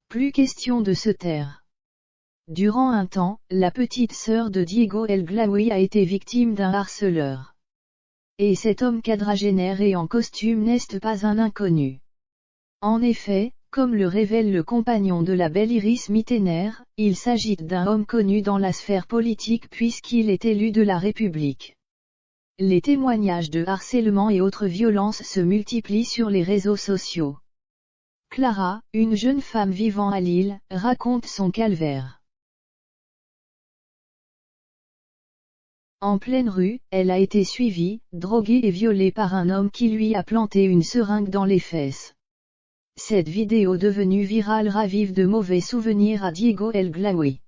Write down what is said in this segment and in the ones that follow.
Plus question de se taire. Durant un temps, la petite sœur de Diego El Glaoui a été victime d'un harceleur. Et cet homme quadragénaire et en costume n'est pas un inconnu. En effet, comme le révèle le compagnon de la belle Iris Mittener, il s'agit d'un homme connu dans la sphère politique puisqu'il est élu de la République. Les témoignages de harcèlement et autres violences se multiplient sur les réseaux sociaux. Clara, une jeune femme vivant à Lille, raconte son calvaire. En pleine rue, elle a été suivie, droguée et violée par un homme qui lui a planté une seringue dans les fesses. Cette vidéo devenue virale ravive de mauvais souvenirs à Diego El Glaoui.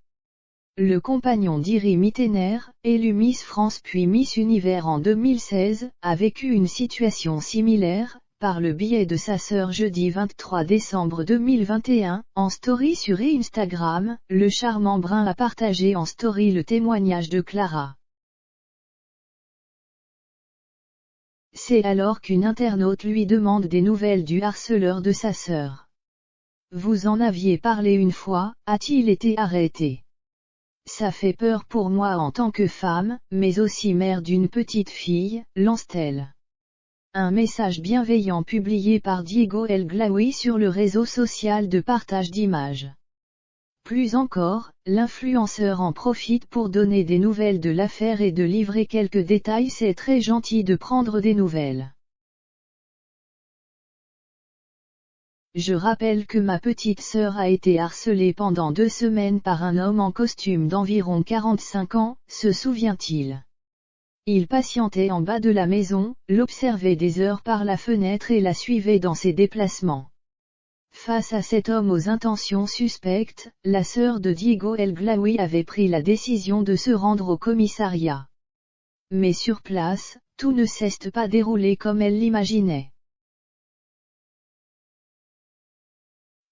Le compagnon d'Iris Mittener, élu Miss France puis Miss Univers en 2016, a vécu une situation similaire, par le biais de sa sœur jeudi 23 décembre 2021, en story sur Instagram, le charmant brun a partagé en story le témoignage de Clara. C'est alors qu'une internaute lui demande des nouvelles du harceleur de sa sœur. Vous en aviez parlé une fois, a-t-il été arrêté? Ça fait peur pour moi en tant que femme, mais aussi mère d'une petite fille, lance-t-elle. Un message bienveillant publié par Diego El Glaoui sur le réseau social de partage d'images. Plus encore, l'influenceur en profite pour donner des nouvelles de l'affaire et de livrer quelques détails. C'est très gentil de prendre des nouvelles. Je rappelle que ma petite sœur a été harcelée pendant 2 semaines par un homme en costume d'environ 45 ans, se souvient-il. Il patientait en bas de la maison, l'observait des heures par la fenêtre et la suivait dans ses déplacements. Face à cet homme aux intentions suspectes, la sœur de Diego El Glaoui avait pris la décision de se rendre au commissariat. Mais sur place, tout ne s'est pas déroulé comme elle l'imaginait.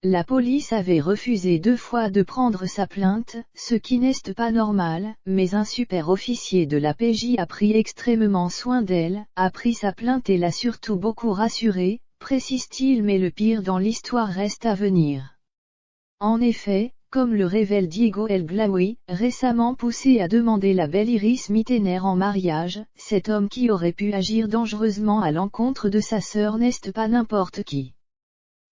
La police avait refusé 2 fois de prendre sa plainte, ce qui n'est pas normal, mais un super officier de la PJ a pris extrêmement soin d'elle, a pris sa plainte et l'a surtout beaucoup rassurée, précise-t-il, mais le pire dans l'histoire reste à venir. En effet, comme le révèle Diego El Glaoui, récemment poussé à demander la belle Iris Mittener en mariage, cet homme qui aurait pu agir dangereusement à l'encontre de sa sœur n'est pas n'importe qui.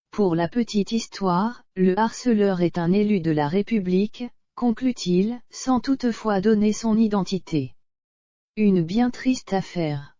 Pour la petite histoire, le harceleur est un élu de la République, conclut-il, sans toutefois donner son identité. Une bien triste affaire.